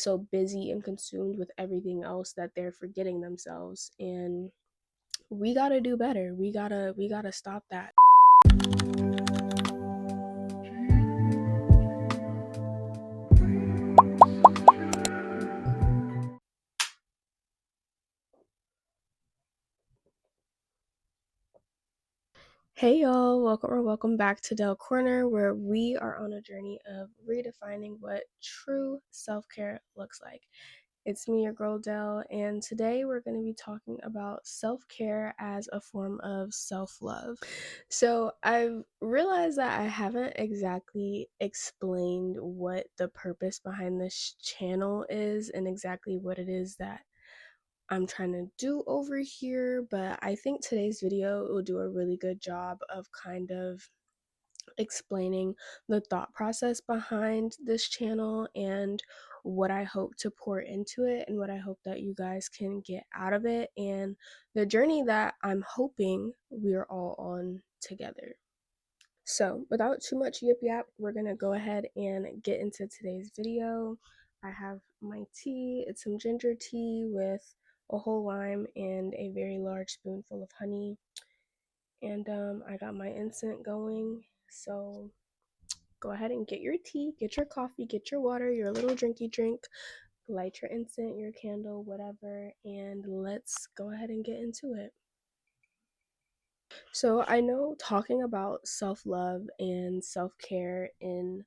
so busy and consumed with everything else that they're forgetting themselves. And we gotta do better. We gotta stop that. Hey y'all, welcome back to Dell Corner, where we are on a journey of redefining what true self-care looks like. It's me, your girl Dell, and today we're going to be talking about self-care as a form of self-love. So I've realized that I haven't exactly explained what the purpose behind this channel is and exactly what it is that I'm trying to do over here, but I think today's video will do a really good job of kind of explaining the thought process behind this channel and what I hope to pour into it and what I hope that you guys can get out of it and the journey that I'm hoping we're all on together. So without too much yip yap, we're gonna go ahead and get into today's video. I have my tea. It's some ginger tea with a whole lime and a very large spoonful of honey. And I got my incense going. So go ahead and get your tea, get your coffee, get your water, your little drinky drink, light your incense, your candle, whatever, and let's go ahead and get into it. So I know talking about self-love and self-care in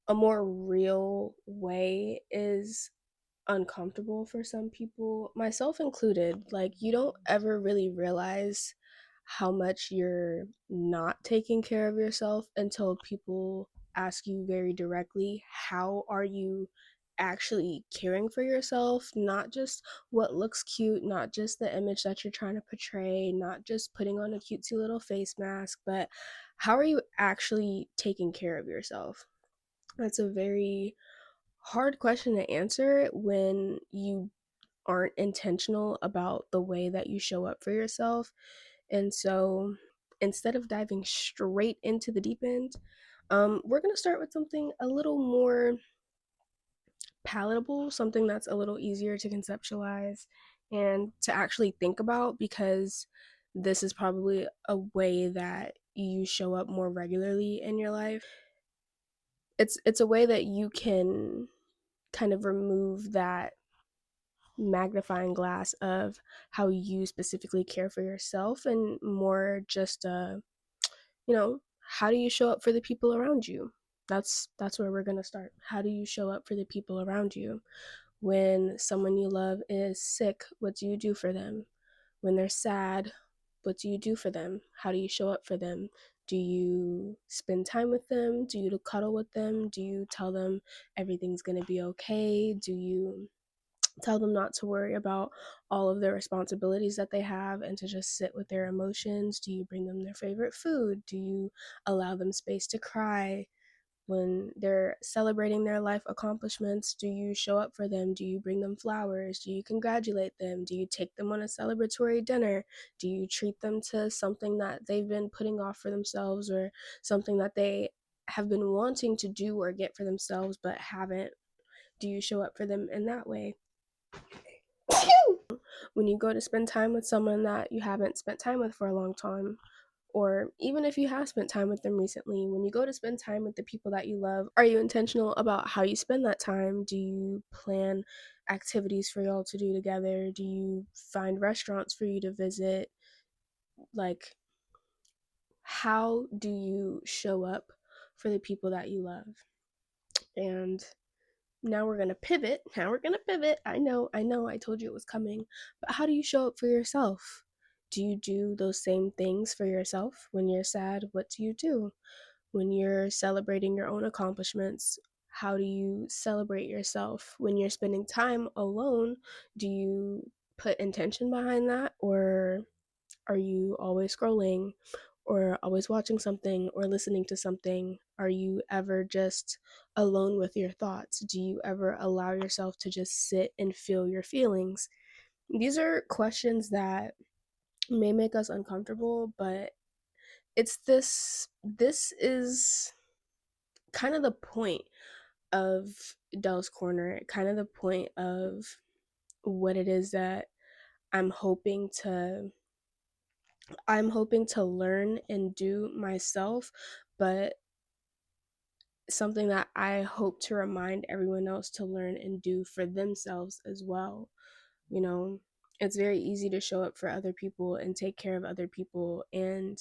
a more real way is uncomfortable for some people, myself included. Like, you don't ever really realize how much you're not taking care of yourself until people ask you very directly, how are you actually caring for yourself? Not just what looks cute, not just the image that you're trying to portray, not just putting on a cutesy little face mask, but how are you actually taking care of yourself? That's a very hard question to answer when you aren't intentional about the way that you show up for yourself. And so instead of diving straight into the deep end, we're going to start with something a little more palatable, something that's a little easier to conceptualize and to actually think about, because this is probably a way that you show up more regularly in your life. It's a way that you can kind of remove that magnifying glass of how you specifically care for yourself and more just how do you show up for the people around you? That's where we're going to start. How do you show up for the people around you? When someone you love is sick, what do you do for them? When they're sad, what do you do for them? How do you show up for them? Do you spend time with them? Do you cuddle with them? Do you tell them everything's going to be okay? Do you tell them not to worry about all of their responsibilities that they have and to just sit with their emotions? Do you bring them their favorite food? Do you allow them space to cry? When they're celebrating their life accomplishments, do you show up for them? Do you bring them flowers? Do you congratulate them? Do you take them on a celebratory dinner? Do you treat them to something that they've been putting off for themselves, or something that they have been wanting to do or get for themselves but haven't? Do you show up for them in that way? When you go to spend time with someone that you haven't spent time with for a long time, or even if you have spent time with them recently, when you go to spend time with the people that you love, are you intentional about how you spend that time? Do you plan activities for y'all to do together? Do you find restaurants for you to visit? Like, how do you show up for the people that you love? And now we're gonna pivot. I know, I told you it was coming. But how do you show up for yourself? Do you do those same things for yourself? When you're sad, what do you do? When you're celebrating your own accomplishments, how do you celebrate yourself? When you're spending time alone, do you put intention behind that? Or are you always scrolling, or always watching something, or listening to something? Are you ever just alone with your thoughts? Do you ever allow yourself to just sit and feel your feelings? These are questions that may make us uncomfortable, but this is kind of the point of Dell's Corner, kind of the point of what it is that I'm hoping to I'm hoping to learn and do myself, but something that I hope to remind everyone else to learn and do for themselves as well. You know, it's very easy to show up for other people and take care of other people, and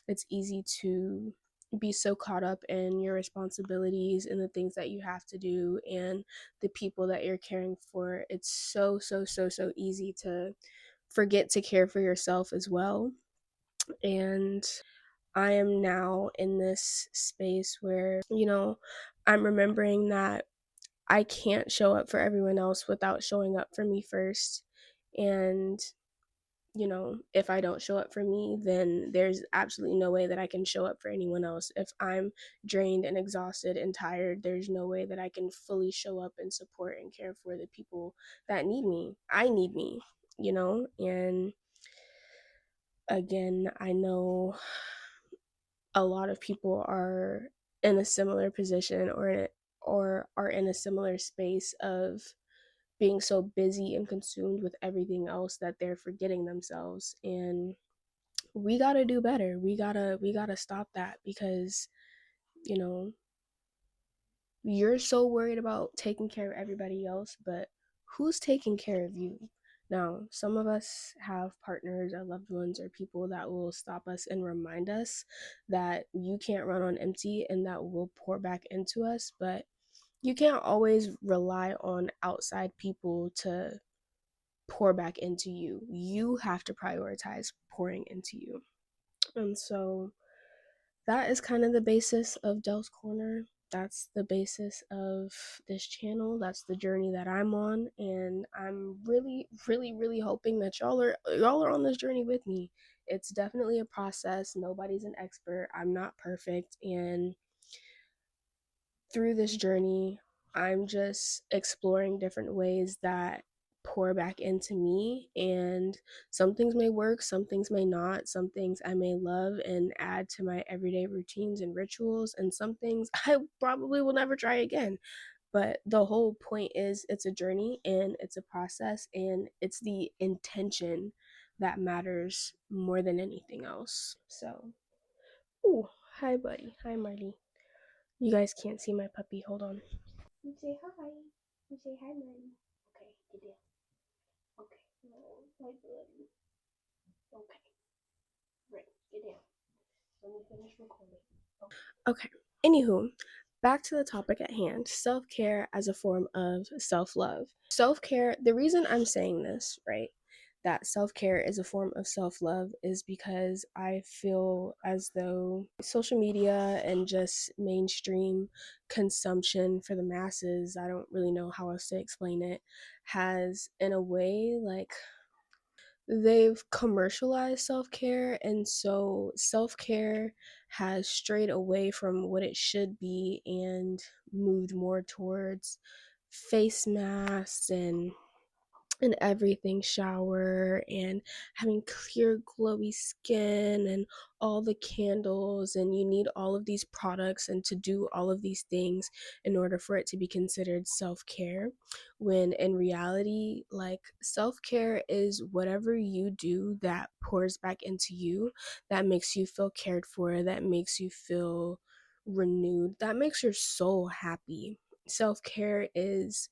it's easy to be so caught up in your responsibilities and the things that you have to do and the people that you're caring for. It's so easy to forget to care for yourself as well. And I am now in this space where, I'm remembering that I can't show up for everyone else without showing up for me first. And, if I don't show up for me, then there's absolutely no way that I can show up for anyone else. If I'm drained and exhausted and tired, there's no way that I can fully show up and support and care for the people that need me. I need me, and again, I know a lot of people are in a similar position or are in a similar space of being so busy and consumed with everything else that they're forgetting themselves. And we got to do better. We got to stop that, because you know you're so worried about taking care of everybody else, but who's taking care of you? Now, some of us have partners or loved ones or people that will stop us and remind us that you can't run on empty and that will pour back into us, but you can't always rely on outside people to pour back into you. You have to prioritize pouring into you. And so that is kind of the basis of Dell's Corner. That's the basis of this channel. That's the journey that I'm on, and I'm really hoping that y'all are on this journey with me. It's definitely a process. Nobody's an expert. I'm not perfect, and through this journey, I'm just exploring different ways that pour back into me. And some things may work, some things may not. Some things I may love and add to my everyday routines and rituals. And some things I probably will never try again. But the whole point is it's a journey and it's a process, and it's the intention that matters more than anything else. So, ooh, hi, buddy. Hi, Marty. You guys can't see my puppy. Hold on. You say hi. You say hi, Marty. Okay, good deal. Okay. No, my buddy. Okay. Right, good deal. Let me finish recording. Okay. Anywho, back to the topic at hand, self care as a form of self love. Self care, the reason I'm saying this, right, that self care is a form of self love is because I feel as though social media and just mainstream consumption for the masses, I don't really know how else to explain it, has in a way like they've commercialized self-care, and so self-care has strayed away from what it should be and moved more towards face masks and an everything shower and having clear glowy skin and all the candles, and you need all of these products and to do all of these things in order for it to be considered self-care, when in reality, like, self-care is whatever you do that pours back into you, that makes you feel cared for, that makes you feel renewed, that makes your soul happy. Self-care is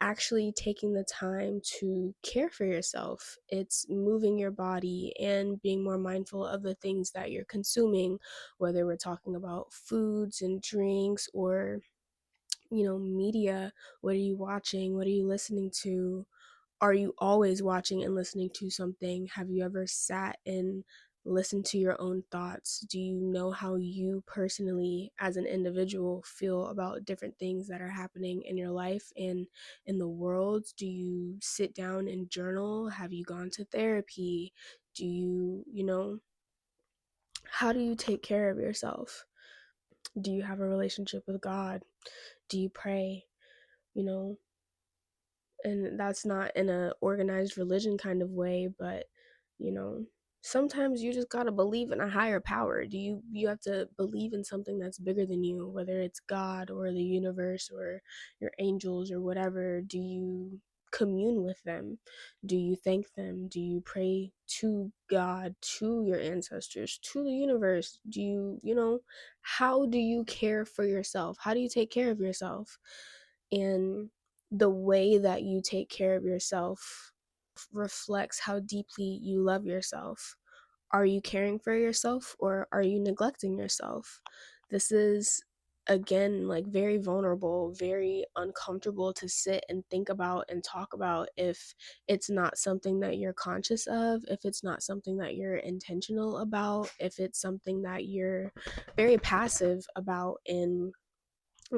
actually taking the time to care for yourself. It's moving your body and being more mindful of the things that you're consuming, whether we're talking about foods and drinks or, media. What are you watching? What are you listening to? Are you always watching and listening to something? Have you ever sat and listened to your own thoughts? Do you know how you personally, as an individual, feel about different things that are happening in your life and in the world? Do you sit down and journal? Have you gone to therapy? Do how do you take care of yourself? Do you have a relationship with God? Do you pray? You know, and that's not in a organized religion kind of way, but you know sometimes you just gotta believe in a higher power. You have to believe in something that's bigger than you, whether it's God or the universe or your angels or whatever. Do you commune with them? Do you thank them? Do you pray to God, to your ancestors, to the universe? Do you, how do you care for yourself? How do you take care of yourself? And the way that you take care of yourself reflects how deeply you love yourself. Are you caring for yourself or are you neglecting yourself? This is, again, like very vulnerable, very uncomfortable to sit and think about and talk about if it's not something that you're conscious of, if it's not something that you're intentional about, if it's something that you're very passive about and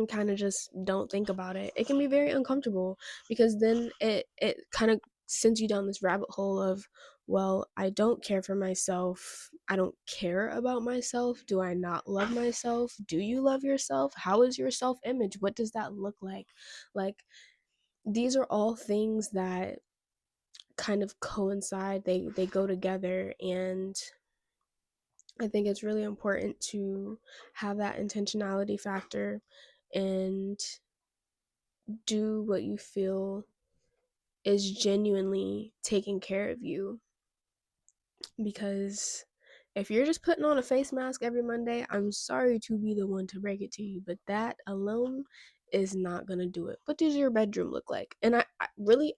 kind of just don't think about it. It can be very uncomfortable because then it kind of sends you down this rabbit hole of, well, I don't care for myself. I don't care about myself. Do I not love myself? Do you love yourself? How is your self-image? What does that look like? Like, these are all things that kind of coincide. They go together, and I think it's really important to have that intentionality factor and do what you feel is genuinely taking care of you. Because if you're just putting on a face mask every Monday, I'm sorry to be the one to break it to you, but that alone is not gonna do it. What does your bedroom look like? And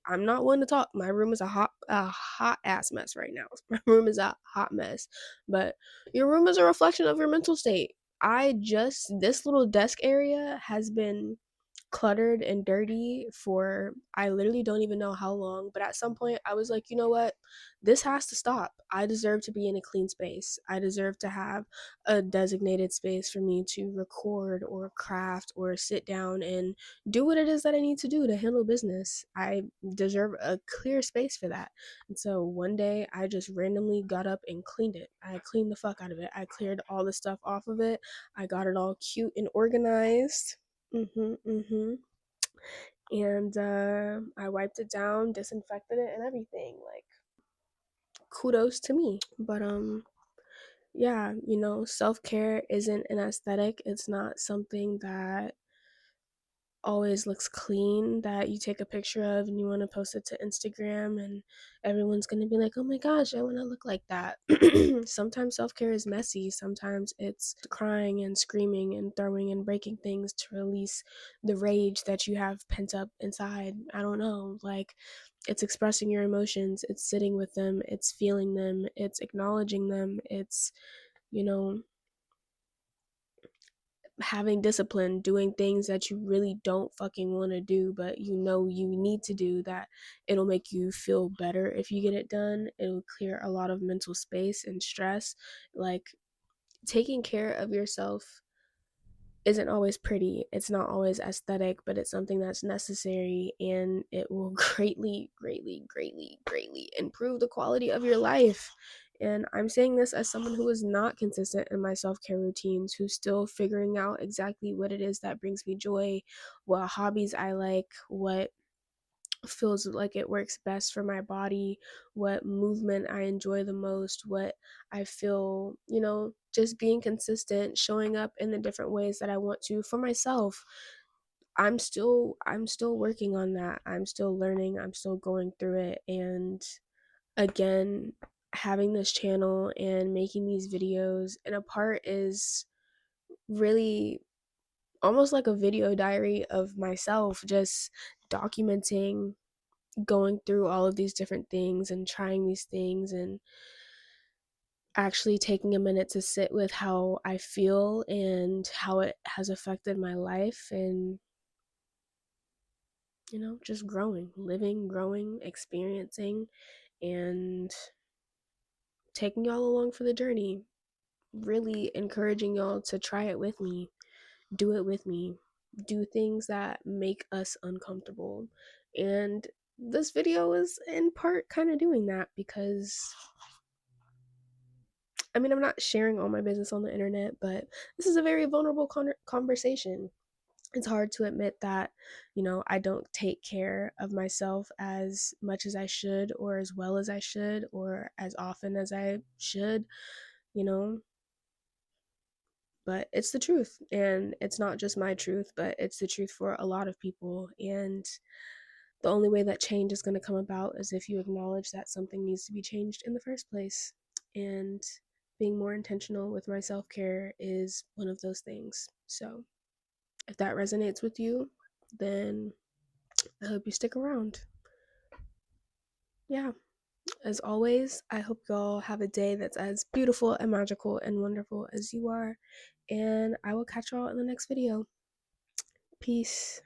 I'm not one to talk. My room is a hot ass mess right now. My room is a hot mess, but your room is a reflection of your mental state. This little desk area has been cluttered and dirty for I literally don't even know how long, but at some point I was like, you know what? This has to stop. I deserve to be in a clean space. I deserve to have a designated space for me to record or craft or sit down and do what it is that I need to do to handle business. I deserve a clear space for that. And so one day I just randomly got up and cleaned it. I cleaned the fuck out of it. I cleared all the stuff off of it. I got it all cute and organized. And I wiped it down, disinfected it, and everything. Like, kudos to me. But yeah, self care isn't an aesthetic. It's not something that always looks clean that you take a picture of and you want to post it to Instagram and everyone's going to be like, "Oh my gosh, I want to look like that." Sometimes self-care is messy. Sometimes it's crying and screaming and throwing and breaking things to release the rage that you have pent up inside. I don't know. Like, it's expressing your emotions, it's sitting with them, it's feeling them, it's acknowledging them, it's, you know, having discipline, doing things that you really don't fucking want to do, but you need to do, that it'll make you feel better if you get it done. It'll clear a lot of mental space and stress. Like, taking care of yourself isn't always pretty. It's not always aesthetic, but it's something that's necessary and it will greatly, greatly, greatly, greatly improve the quality of your life. And I'm saying this as someone who is not consistent in my self care routines, who's still figuring out exactly what it is that brings me joy, what hobbies I like, what feels like it works best for my body, what movement I enjoy the most, what I feel, just being consistent, showing up in the different ways that I want to for myself. I'm still working on that. I'm still learning, I'm still going through it. And again, having this channel and making these videos in a part is really almost like a video diary of myself, just documenting going through all of these different things and trying these things and actually taking a minute to sit with how I feel and how it has affected my life, and just growing, living, growing, experiencing, and taking y'all along for the journey. Really encouraging y'all to try it with me, do it with me, do things that make us uncomfortable. And this video is in part kind of doing that because I'm not sharing all my business on the internet, but this is a very vulnerable conversation. It's hard to admit that, I don't take care of myself as much as I should, or as well as I should, or as often as I should, you know, but it's the truth. And it's not just my truth, but it's the truth for a lot of people. And the only way that change is going to come about is if you acknowledge that something needs to be changed in the first place. And being more intentional with my self care is one of those things. So if that resonates with you, then I hope you stick around. Yeah, as always, I hope y'all have a day that's as beautiful and magical and wonderful as you are. And I will catch y'all in the next video. Peace.